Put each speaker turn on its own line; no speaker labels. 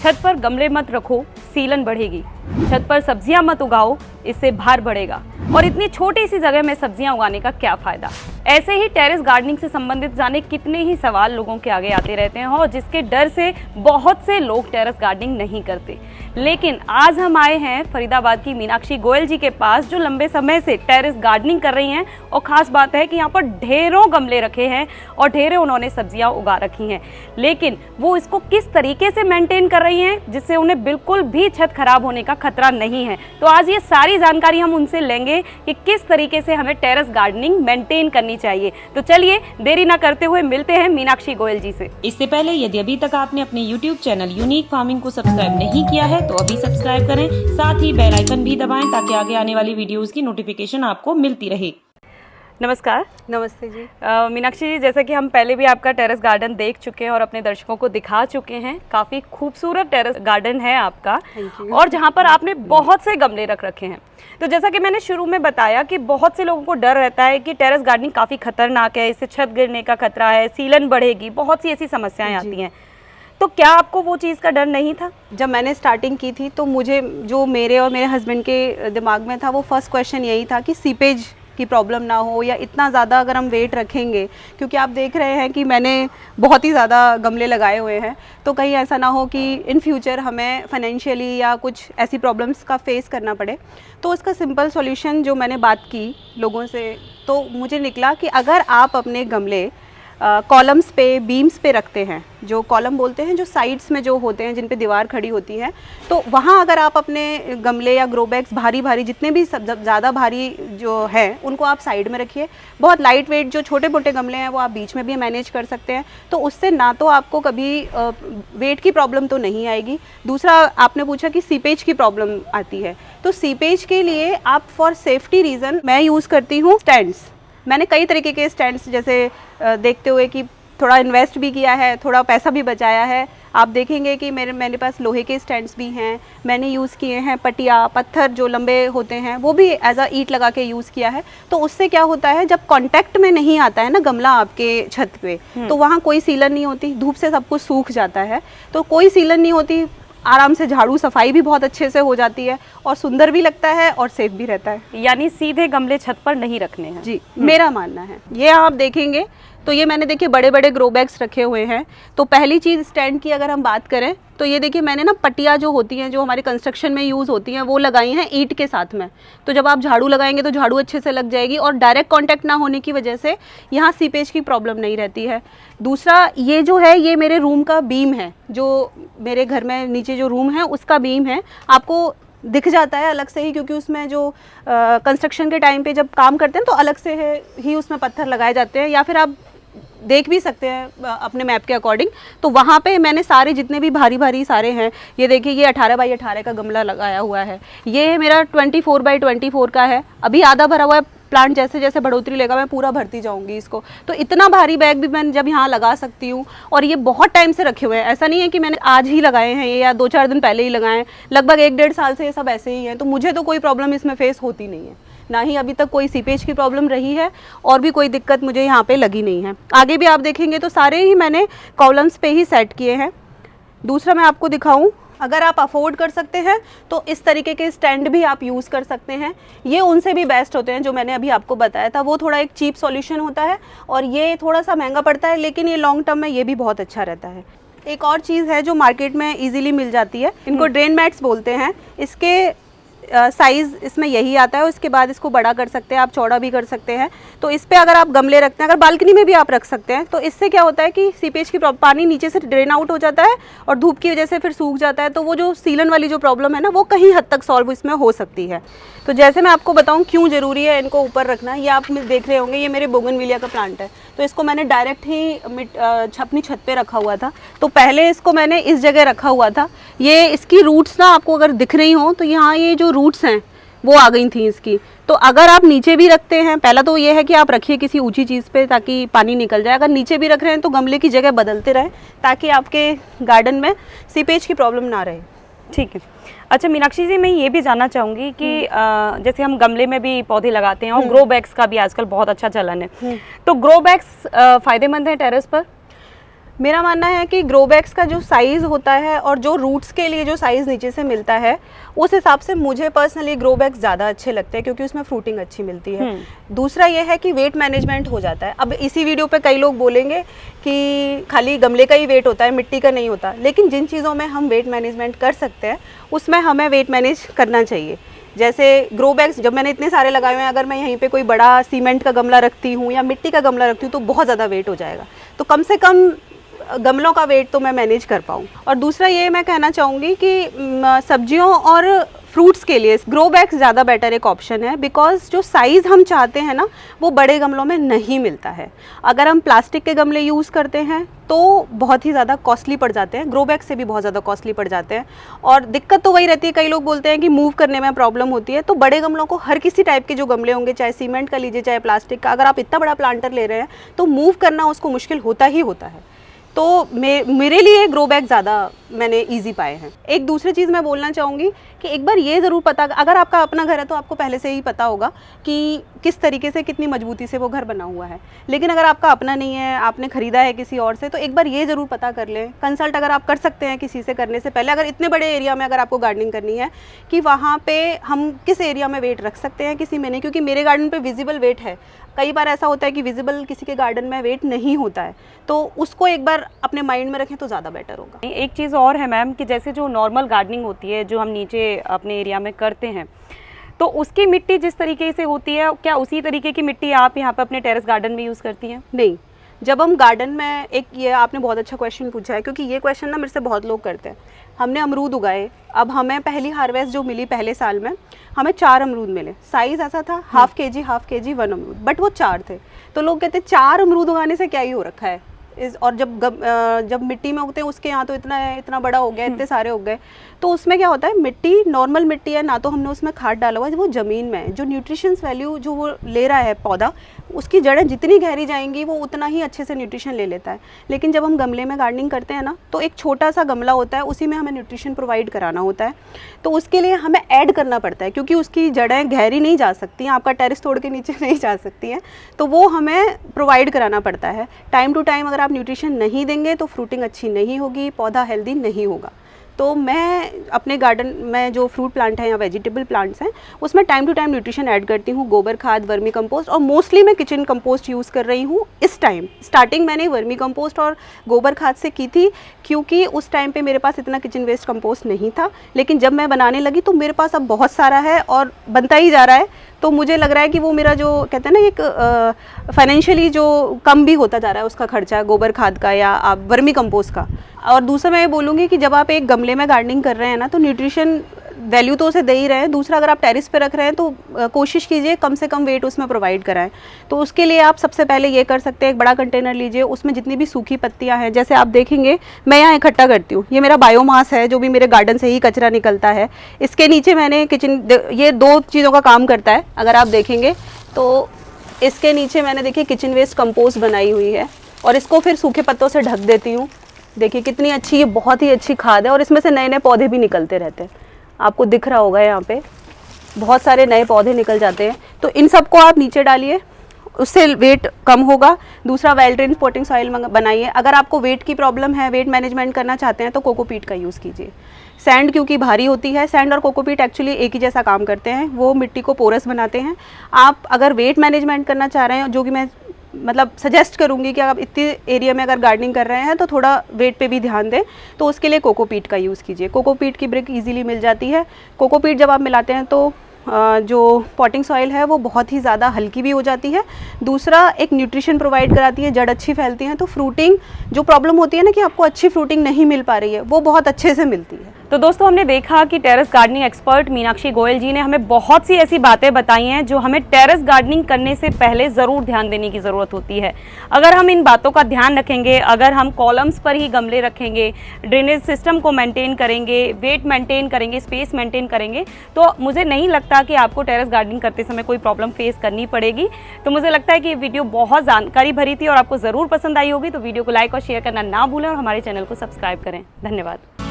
छत पर गमले मत रखो, सीलन बढ़ेगी। छत पर सब्जियां मत उगाओ, इससे भार बढ़ेगा। और इतनी छोटी सी जगह में सब्जियां उगाने का क्या फायदा। ऐसे ही टेरेस गार्डनिंग से संबंधित जाने कितने ही सवाल लोगों के आगे आते रहते हैं और जिसके डर से बहुत से लोग टेरेस गार्डनिंग नहीं करते। लेकिन आज हम आए हैं फरीदाबाद की मीनाक्षी गोयल जी के पास, जो लंबे समय से टेरेस गार्डनिंग कर रही हैं। और ख़ास बात है कि यहाँ पर ढेरों गमले रखे हैं और ढेरों उन्होंने सब्जियां उगा रखी हैं, लेकिन वो इसको किस तरीके से मेंटेन कर रही हैं जिससे उन्हें बिल्कुल भी छत खराब होने का खतरा नहीं है। तो आज ये सारी जानकारी हम उनसे लेंगे कि किस तरीके से हमें टेरेस गार्डनिंग मेंटेन करनी चाहिए। तो चलिए देरी ना करते हुए मिलते हैं मीनाक्षी गोयल जी से।
इससे पहले यदि अभी तक आपने अपने YouTube चैनल यूनिक फार्मिंग को सब्सक्राइब नहीं किया है तो अभी सब्सक्राइब करें, साथ ही बेल आइकन भी दबाएं ताकि आगे आने वाली वीडियोस की नोटिफिकेशन आपको मिलती रहे।
नमस्कार।
नमस्ते जी।
मीनाक्षी जी, जैसे कि हम पहले भी आपका टेरेस गार्डन देख चुके हैं और अपने दर्शकों को दिखा चुके हैं, काफ़ी खूबसूरत टेरेस गार्डन है आपका और जहां पर आपने बहुत से गमले रख रखे हैं। तो जैसा कि मैंने शुरू में बताया कि बहुत से लोगों को डर रहता है कि टेरेस गार्डनिंग काफ़ी खतरनाक है, इससे छत गिरने का खतरा है, सीलन बढ़ेगी, बहुत सी ऐसी समस्याएं आती हैं। तो क्या आपको वो चीज़ का डर नहीं था?
जब मैंने स्टार्टिंग की थी तो मुझे जो मेरे और मेरे हस्बैंड के दिमाग में था वो फर्स्ट क्वेश्चन यही था कि सीपेज की प्रॉब्लम ना हो या इतना ज़्यादा अगर हम वेट रखेंगे, क्योंकि आप देख रहे हैं कि मैंने बहुत ही ज़्यादा गमले लगाए हुए हैं, तो कहीं ऐसा ना हो कि इन फ्यूचर हमें फाइनेंशियली या कुछ ऐसी प्रॉब्लम्स का फेस करना पड़े। तो उसका सिंपल सॉल्यूशन जो मैंने बात की लोगों से, तो मुझे निकला कि अगर आप अपने गमले कॉलम्स पे, बीम्स पे रखते हैं, जो कॉलम बोलते हैं जो साइड्स में जो होते हैं जिन पे दीवार खड़ी होती है, तो वहाँ अगर आप अपने गमले या ग्रो बैग्स भारी भारी जितने भी ज़्यादा भारी जो है उनको आप साइड में रखिए। बहुत लाइट वेट जो छोटे मोटे गमले हैं वो आप बीच में भी मैनेज कर सकते हैं, तो उससे ना तो आपको कभी वेट की प्रॉब्लम तो नहीं आएगी। दूसरा, आपने पूछा कि सीपेज की प्रॉब्लम आती है, तो सीपेज के लिए आप फॉर सेफ्टी रीज़न मैं यूज़ करती हूँ स्टैंड्स। मैंने कई तरीके के स्टैंड्स जैसे देखते हुए कि थोड़ा इन्वेस्ट भी किया है, थोड़ा पैसा भी बचाया है, आप देखेंगे कि मेरे पास लोहे के स्टैंड्स भी हैं। मैंने यूज़ किए हैं पटिया, पत्थर जो लंबे होते हैं वो भी एज अ ईंट लगा के यूज़ किया है। तो उससे क्या होता है, जब कांटेक्ट में नहीं आता है ना गमला आपके छत पे, तो वहाँ कोई सीलन नहीं होती, धूप से सब कुछ सूख जाता है, तो कोई सीलन नहीं होती, आराम से झाड़ू सफाई भी बहुत अच्छे से हो जाती है और सुंदर भी लगता है और सेफ भी रहता है।
यानी सीधे गमले छत पर नहीं रखने हैं।
जी, मेरा मानना है। ये आप देखेंगे तो ये मैंने देखिए बड़े बड़े ग्रो बैग्स रखे हुए हैं। तो पहली चीज़ स्टैंड की अगर हम बात करें तो ये देखिए मैंने ना पटिया जो होती हैं, जो हमारे कंस्ट्रक्शन में यूज़ होती हैं, वो लगाई हैं ईंट के साथ में। तो जब आप झाड़ू लगाएंगे तो झाड़ू अच्छे से लग जाएगी और डायरेक्ट कांटेक्ट ना होने की वजह से यहाँ सीपेज की प्रॉब्लम नहीं रहती है। दूसरा, ये जो है ये मेरे रूम का बीम है, जो मेरे घर में नीचे जो रूम है उसका बीम है, आपको दिख जाता है अलग से ही, क्योंकि उसमें जो कंस्ट्रक्शन के टाइम पे जब काम करते हैं तो अलग से ही उसमें पत्थर लगाए जाते हैं, या फिर आप देख भी सकते हैं अपने मैप के अकॉर्डिंग। तो वहाँ पे मैंने सारे जितने भी भारी भारी सारे हैं, ये देखिए ये 18 बाई 18 का गमला लगाया हुआ है, ये मेरा 24 बाई 24 का है। अभी आधा भरा हुआ है, प्लांट जैसे जैसे बढ़ोतरी लेगा मैं पूरा भरती जाऊंगी इसको। तो इतना भारी बैग भी मैं जब यहाँ लगा सकती हूँ, और ये बहुत टाइम से रखे हुए हैं, ऐसा नहीं है कि मैंने आज ही लगाए हैं ये या 2-4 दिन पहले ही लगाए हैं, लगभग 1-1.5 साल से ये सब ऐसे ही हैं। तो मुझे तो कोई प्रॉब्लम इसमें फेस होती नहीं है, ना ही अभी तक कोई सीपेज की प्रॉब्लम रही है और भी कोई दिक्कत मुझे यहाँ पे लगी नहीं है। आगे भी आप देखेंगे तो सारे ही मैंने कॉलम्स पे ही सेट किए हैं। दूसरा मैं आपको दिखाऊं, अगर आप अफोर्ड कर सकते हैं तो इस तरीके के स्टैंड भी आप यूज़ कर सकते हैं। ये उनसे भी बेस्ट होते हैं जो मैंने अभी आपको बताया था, वो थोड़ा एक चीप सॉल्यूशन होता है और ये थोड़ा सा महंगा पड़ता है, लेकिन ये लॉन्ग टर्म में ये भी बहुत अच्छा रहता है। एक और चीज़ है जो मार्केट में ईजिली मिल जाती है, इनको ड्रेन मैट्स बोलते हैं। इसके साइज़ इसमें यही आता है, उसके बाद इसको बड़ा कर सकते हैं आप, चौड़ा भी कर सकते हैं। तो इस पे अगर आप गमले रखते हैं, अगर बालकनी में भी आप रख सकते हैं, तो इससे क्या होता है कि सीपेज की पानी नीचे से ड्रेन आउट हो जाता है और धूप की वजह से फिर सूख जाता है, तो वो जो सीलन वाली जो प्रॉब्लम है ना वो कहीं हद तक सॉल्व इसमें हो सकती है। तो जैसे मैं आपको बताऊँ क्यों ज़रूरी है इनको ऊपर रखना, ये आप देख रहे होंगे ये मेरे बोगनविलिया का प्लांट है, तो इसको मैंने डायरेक्ट ही अपनी छत पे रखा हुआ था। तो पहले इसको मैंने इस जगह रखा हुआ था, ये इसकी रूट्स ना आपको अगर दिख रही हो तो यहाँ ये जो रूट्स हैं वो आ गई थी इसकी। तो अगर आप नीचे भी रखते हैं, पहला तो ये है कि आप रखिए किसी ऊंची चीज़ पे ताकि पानी निकल जाए। अगर नीचे भी रख रहे हैं तो गमले की जगह बदलते रहें ताकि आपके गार्डन में सीपेज की प्रॉब्लम ना रहे।
ठीक है। अच्छा मीनाक्षी जी, मैं ये भी जानना चाहूँगी कि जैसे हम गमले में भी पौधे लगाते हैं और ग्रो बैग्स का भी आजकल बहुत अच्छा चलन है, तो ग्रो बैग्स फ़ायदेमंद है टेरेस पर?
मेरा मानना है कि ग्रो बैग्स का जो साइज़ होता है और जो रूट्स के लिए जो साइज़ नीचे से मिलता है, उस हिसाब से मुझे पर्सनली ग्रो बैग्स ज़्यादा अच्छे लगते हैं क्योंकि उसमें फ्रूटिंग अच्छी मिलती है। दूसरा ये है कि वेट मैनेजमेंट हो जाता है। अब इसी वीडियो पे कई लोग बोलेंगे कि खाली गमले का ही वेट होता है, मिट्टी का नहीं होता, लेकिन जिन चीज़ों में हम वेट मैनेजमेंट कर सकते हैं उसमें हमें वेट मैनेज करना चाहिए। जैसे ग्रो बैग्स जब मैंने इतने सारे लगाए हुए हैं, अगर मैं यहीं पे कोई बड़ा सीमेंट का गमला रखती हूँ या मिट्टी का गमला रखती हूँ तो बहुत ज़्यादा वेट हो जाएगा। तो कम से कम गमलों का वेट तो मैं मैनेज कर पाऊँ। और दूसरा ये मैं कहना चाहूँगी कि सब्जियों और फ्रूट्स के लिए ग्रो बैग्स ज़्यादा बेटर एक ऑप्शन है, बिकॉज जो साइज़ हम चाहते हैं ना वो बड़े गमलों में नहीं मिलता है। अगर हम प्लास्टिक के गमले यूज़ करते हैं तो बहुत ही ज़्यादा कॉस्टली पड़ जाते हैं, ग्रो बैग से भी बहुत ज़्यादा कॉस्टली पड़ जाते हैं। और दिक्कत तो वही रहती है, कई लोग बोलते हैं कि मूव करने में प्रॉब्लम होती है। तो बड़े गमलों को हर किसी टाइप के जो गमले होंगे, चाहे सीमेंट का लीजिए चाहे प्लास्टिक का, अगर आप इतना बड़ा प्लांटर ले रहे हैं तो मूव करना उसको मुश्किल होता ही होता है। तो मेरे लिए ग्रो बैग ज़्यादा मैंने इजी पाए हैं। एक दूसरी चीज़ मैं बोलना चाहूँगी कि एक बार ये ज़रूर पता, अगर आपका अपना घर है तो आपको पहले से ही पता होगा कि किस तरीके से कितनी मजबूती से वो घर बना हुआ है। लेकिन अगर आपका अपना नहीं है, आपने ख़रीदा है किसी और से, तो एक बार ये ज़रूर पता कर लें, कंसल्ट अगर आप कर सकते हैं किसी से करने से पहले, अगर इतने बड़े एरिया में अगर आपको गार्डनिंग करनी है, कि वहाँ पर हम किस एरिया में वेट रख सकते हैं, किसी में नहीं। क्योंकि मेरे गार्डन पर विजिबल वेट है, कई बार ऐसा होता है कि विजिबल किसी के गार्डन में वेट नहीं होता है, तो उसको एक बार अपने माइंड में रखें तो ज़्यादा बेटर होगा।
एक चीज़ और है मैम कि जैसे जो नॉर्मल गार्डनिंग होती है जो हम नीचे अपने एरिया में करते हैं, तो उसकी मिट्टी जिस तरीके से होती है, क्या उसी तरीके की मिट्टी आप यहाँ पे अपने टेरेस गार्डन में यूज़ करती हैं?
नहीं, जब हम गार्डन में, एक ये आपने बहुत अच्छा क्वेश्चन पूछा है, क्योंकि ये क्वेश्चन ना मेरे से बहुत लोग करते हैं। हमने अमरूद उगाए, अब हमें पहली हार्वेस्ट जो मिली पहले साल में, हमें 4 अमरूद मिले। साइज़ ऐसा था हाफ के जी 1 अमरूद, बट वो 4 थे। तो लोग कहते हैं 4 अमरूद उगाने से क्या ही हो रखा है। और जब मिट्टी में उगते हैं उसके यहाँ तो इतना बड़ा हो गया, इतने सारे हो गए। तो उसमें क्या होता है, मिट्टी नॉर्मल मिट्टी है ना, तो हमने उसमें खाद डाला हुआ है, वो ज़मीन में है, जो न्यूट्रिशंस वैल्यू जो वो ले रहा है पौधा, उसकी जड़ें जितनी गहरी जाएंगी वो उतना ही अच्छे से न्यूट्रिशन ले लेता है। लेकिन जब हम गमले में गार्डनिंग करते हैं ना, तो एक छोटा सा गमला होता है, उसी में हमें न्यूट्रिशन प्रोवाइड कराना होता है। तो उसके लिए हमें ऐड करना पड़ता है, क्योंकि उसकी जड़ें गहरी नहीं जा सकती हैं, आपका टेरेस तोड़ के नीचे नहीं जा सकती हैं, तो वो हमें प्रोवाइड कराना पड़ता है। टाइम टू टाइम अगर आप न्यूट्रिशन नहीं देंगे तो फ्रूटिंग अच्छी नहीं होगी, पौधा हेल्दी नहीं होगा। तो मैं अपने गार्डन में जो फ्रूट प्लांट हैं या वेजिटेबल प्लांट्स हैं, उसमें time to time nutrition add करती हूँ, गोबर खाद, वर्मी कंपोस्ट, और मोस्टली मैं किचन कंपोस्ट यूज़ कर रही हूँ इस टाइम। स्टार्टिंग मैंने वर्मी कंपोस्ट और गोबर खाद से की थी, क्योंकि उस टाइम पे मेरे पास इतना किचन वेस्ट कंपोस्ट नहीं था। लेकिन जब मैं बनाने लगी तो मेरे पास अब बहुत सारा है और बनता ही जा रहा है। तो मुझे लग रहा है कि वो मेरा जो कहते हैं ना, एक फाइनेंशियली जो कम भी होता जा रहा है उसका खर्चा, गोबर खाद का या आप वर्मी कंपोस्ट का। और दूसरा मैं ये बोलूँगी कि जब आप एक गमले में गार्डनिंग कर रहे हैं ना, तो न्यूट्रिशन वैल्यू तो उसे दे ही रहे हैं। दूसरा, अगर आप टेरिस पे रख रहे हैं तो कोशिश कीजिए कम से कम वेट उसमें प्रोवाइड कराएं। तो उसके लिए आप सबसे पहले ये कर सकते हैं, एक बड़ा कंटेनर लीजिए, उसमें जितनी भी सूखी पत्तियां हैं, जैसे आप देखेंगे मैं यहाँ इकट्ठा करती हूँ, ये मेरा बायोमास है जो भी मेरे गार्डन से ही कचरा निकलता है। इसके नीचे मैंने ये 2 चीज़ों का काम करता है, अगर आप देखेंगे तो इसके नीचे मैंने देखिए किचन वेस्ट कंपोस्ट बनाई हुई है, और इसको फिर सूखे पत्तों से ढक देती हूँ। देखिए कितनी अच्छी, ये बहुत ही अच्छी खाद है, और इसमें से नए नए पौधे भी निकलते रहते हैं। आपको दिख रहा होगा यहाँ पे बहुत सारे नए पौधे निकल जाते हैं। तो इन सबको आप नीचे डालिए, उससे वेट कम होगा। दूसरा, वेल ड्रेन पोटिंग सॉइल बनाइए। अगर आपको वेट की प्रॉब्लम है, वेट मैनेजमेंट करना चाहते हैं, तो कोकोपीट का यूज़ कीजिए। सैंड क्योंकि भारी होती है, सैंड और कोकोपीट एक्चुअली एक ही जैसा काम करते हैं, वो मिट्टी को पोरस बनाते हैं। आप अगर वेट मैनेजमेंट करना चाह रहे हैं, जो कि मैं मतलब सजेस्ट करूंगी कि आप इतने एरिया में अगर गार्डनिंग कर रहे हैं तो थोड़ा वेट पे भी ध्यान दें, तो उसके लिए कोकोपीट का यूज़ कीजिए। कोकोपीट की ब्रिक इजीली मिल जाती है। कोकोपीट जब आप मिलाते हैं तो जो पॉटिंग सॉइल है वो बहुत ही ज़्यादा हल्की भी हो जाती है। दूसरा, एक न्यूट्रिशन प्रोवाइड कराती है, जड़ अच्छी फैलती हैं, तो फ्रूटिंग जो प्रॉब्लम होती है ना कि आपको अच्छी फ्रूटिंग नहीं मिल पा रही है, वो बहुत अच्छे से मिलती है।
तो दोस्तों, हमने देखा कि terrace gardening expert Meenakshi Goyal ji ने हमें बहुत सी ऐसी बातें बताई हैं जो हमें टेरेस गार्डनिंग करने से पहले ज़रूर ध्यान देने की ज़रूरत होती है। अगर हम इन बातों का ध्यान रखेंगे, अगर हम कॉलम्स पर ही गमले रखेंगे, ड्रेनेज सिस्टम को मेंटेन करेंगे, वेट मेंटेन करेंगे, स्पेस मेंटेन करेंगे, तो मुझे नहीं लगता कि आपको टेरेस गार्डनिंग करते समय कोई प्रॉब्लम फेस करनी पड़ेगी। तो मुझे लगता है कि ये वीडियो बहुत जानकारी भरी थी और आपको ज़रूर पसंद आई होगी। तो वीडियो को लाइक और शेयर करना ना भूलें और हमारे चैनल को सब्सक्राइब करें। धन्यवाद।